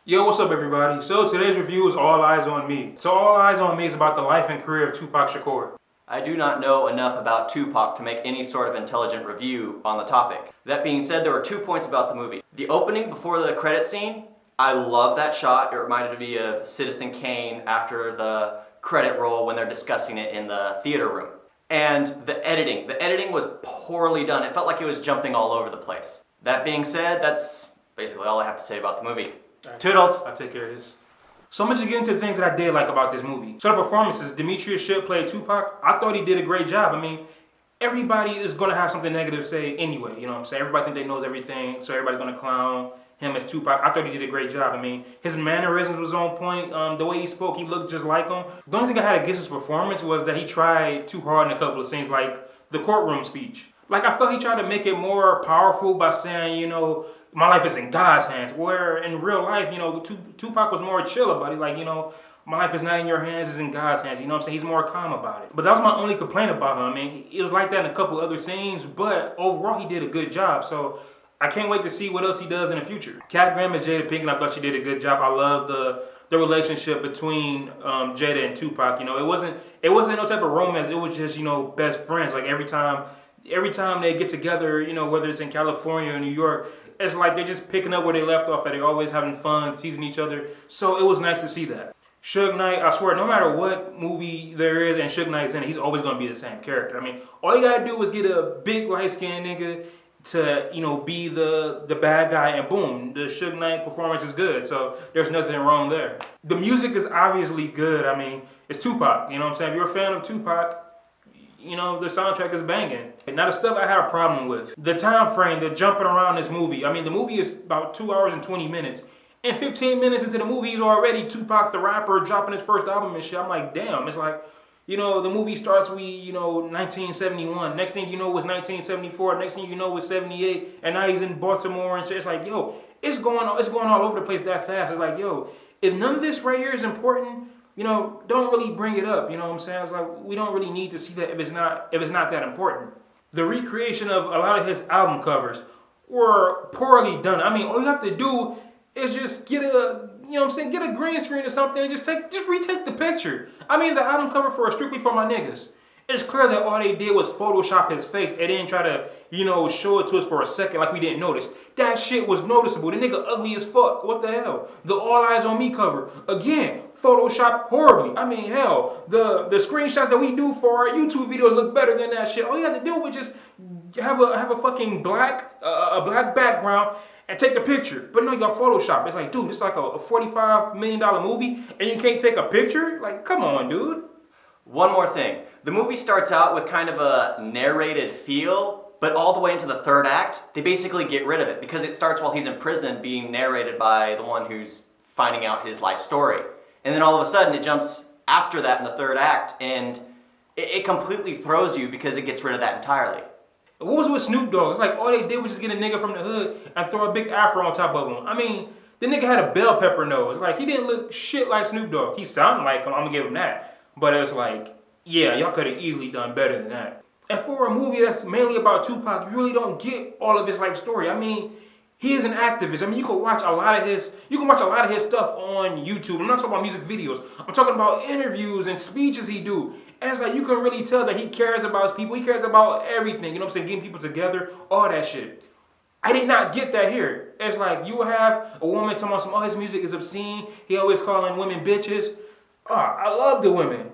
Yo, what's up everybody? So today's review is All Eyez On Me. So All Eyez On Me is about the life and career of Tupac Shakur. I do not know enough about Tupac to make any sort of intelligent review on the topic. That being said, there were 2 points about the movie. The opening before the credit scene, I love that shot. It reminded me of Citizen Kane after the credit roll when they're discussing it in the theater room. And the editing was poorly done. It felt like it was jumping all over the place. That being said, that's basically all I have to say about the movie. Toodles! I'll take care of this. So I'm just get into the things that I did like about this movie. So the performances, Demetrius Shipp played Tupac. I thought he did a great job. I mean, everybody is gonna have something negative to say anyway, you know what I'm saying? Everybody think they knows everything, so everybody's gonna clown him as Tupac. I thought he did a great job. I mean, his mannerisms was on point. The way he spoke, he looked just like him. The only thing I had against his performance was that he tried too hard in a couple of scenes, like the courtroom speech. Like, I felt he tried to make it more powerful by saying, you know, my life is in God's hands. Where in real life, you know, Tupac was more chill about it. Like, you know, my life is not in your hands, it's in God's hands. You know what I'm saying? He's more calm about it. But that was my only complaint about him. I mean, it was like that in a couple other scenes, but overall he did a good job. So I can't wait to see what else he does in the future. Kat Graham as Jada Pinkett, I thought she did a good job. I love the relationship between Jada and Tupac. You know, it wasn't no type of romance. It was just, you know, best friends. Like every time they get together, you know, whether it's in California or New York, it's like they're just picking up where they left off at. They're always having fun, teasing each other. So it was nice to see that. Suge Knight, I swear, no matter what movie there is and Suge Knight's in it, he's always going to be the same character. I mean, all you got to do is get a big light-skinned nigga to, you know, be the bad guy, and boom, the Suge Knight performance is good. So there's nothing wrong there. The music is obviously good. I mean, it's Tupac, you know what I'm saying? If you're a fan of Tupac, you know, the soundtrack is banging. Now the stuff I had a problem with, the time frame, the jumping around this movie. I mean, the movie is about 2 hours and 20 minutes. And 15 minutes into the movie, he's already Tupac the rapper dropping his first album and shit. I'm like, damn. It's like, you know, the movie starts with, you know, 1971. Next thing you know was 1974. Next thing you know was 78. And now he's in Baltimore and shit. It's like, yo, it's going all over the place that fast. It's like, yo, if none of this right here is important, you know, don't really bring it up. You know what I'm saying? It's like, we don't really need to see that if it's not that important. The recreation of a lot of his album covers were poorly done. I mean, all you have to do is just get a, you know what I'm saying, get a green screen or something and just retake the picture. I mean, the album cover for Strictly For My Niggas, it's clear that all they did was Photoshop his face and then try to, you know, show it to us for a second like we didn't notice. That shit was noticeable. The nigga ugly as fuck. What the hell? The All Eyez On Me cover, again, Photoshop horribly. I mean, hell, the screenshots that we do for our YouTube videos look better than that shit. All you have to do was just have a fucking black background and take the picture. But no, you got Photoshop. It's like, dude, it's like a $45 million movie and you can't take a picture? Like, come on, dude. One more thing. The movie starts out with kind of a narrated feel, but all the way into the third act, they basically get rid of it because it starts while he's in prison being narrated by the one who's finding out his life story. And then all of a sudden it jumps after that in the third act and it completely throws you because it gets rid of that entirely. What was with Snoop Dogg? It's like all they did was just get a nigga from the hood and throw a big afro on top of him. I mean, the nigga had a bell pepper nose. Like, he didn't look shit like Snoop Dogg. He sounded like him, I'm gonna give him that. But it's like, yeah, y'all could have easily done better than that. And for a movie that's mainly about Tupac, you really don't get all of his life story. I mean, he is an activist. I mean, you can watch a lot of his stuff on YouTube. I'm not talking about music videos. I'm talking about interviews and speeches he do. And it's like, you can really tell that he cares about his people. He cares about everything. You know what I'm saying? Getting people together, all that shit. I did not get that here. It's like, you will have a woman talking about oh, his music is obscene. He always calling women bitches. Oh, I love the women.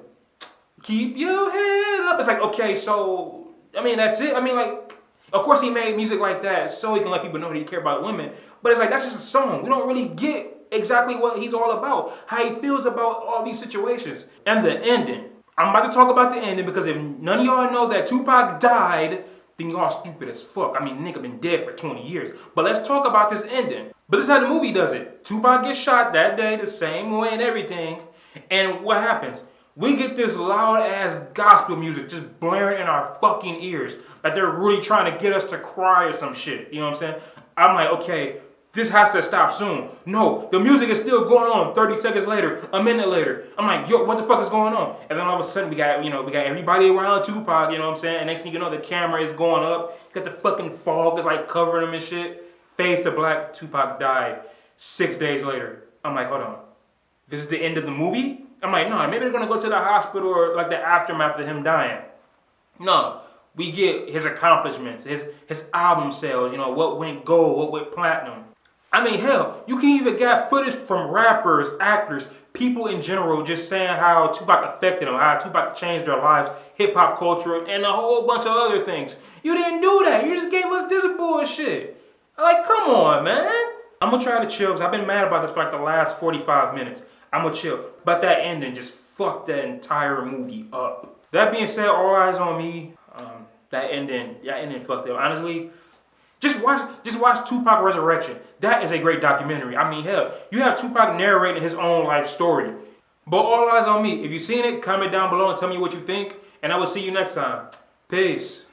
Keep your head up. It's like, okay, so, I mean, that's it. I mean, like, of course he made music like that so he can let people know that he cares about women. But it's like, that's just a song. We don't really get exactly what he's all about. How he feels about all these situations. And the ending. I'm about to talk about the ending because if none of y'all know that Tupac died, then y'all stupid as fuck. I mean, nigga been dead for 20 years. But let's talk about this ending. But this is how the movie does it. Tupac gets shot that day the same way and everything. And what happens? We get this loud ass gospel music just blaring in our fucking ears. Like they're really trying to get us to cry or some shit. You know what I'm saying? I'm like, okay, this has to stop soon. No, the music is still going on 30 seconds later, a minute later. I'm like, yo, what the fuck is going on? And then all of a sudden we got everybody around Tupac, you know what I'm saying? And next thing you know, the camera is going up. You got the fucking fog that's like covering him and shit. Fades to black, Tupac died 6 days later. I'm like, hold on. This is the end of the movie? I'm like, no, maybe they're gonna go to the hospital or like the aftermath of him dying. No, we get his accomplishments, his album sales, you know, what went gold, what went platinum. I mean, hell, you can even get footage from rappers, actors, people in general just saying how Tupac affected them, how Tupac changed their lives, hip-hop culture, and a whole bunch of other things. You didn't do that. You just gave us this bullshit. Like, come on, man. I'm gonna try to chill because I've been mad about this for like the last 45 minutes. I'm gonna chill. But that ending just fucked that entire movie up. That being said, All Eyez on Me. That ending fucked up. Honestly, just watch Tupac Resurrection. That is a great documentary. I mean, hell, you have Tupac narrating his own life story. But All Eyez on Me. If you've seen it, comment down below and tell me what you think. And I will see you next time. Peace.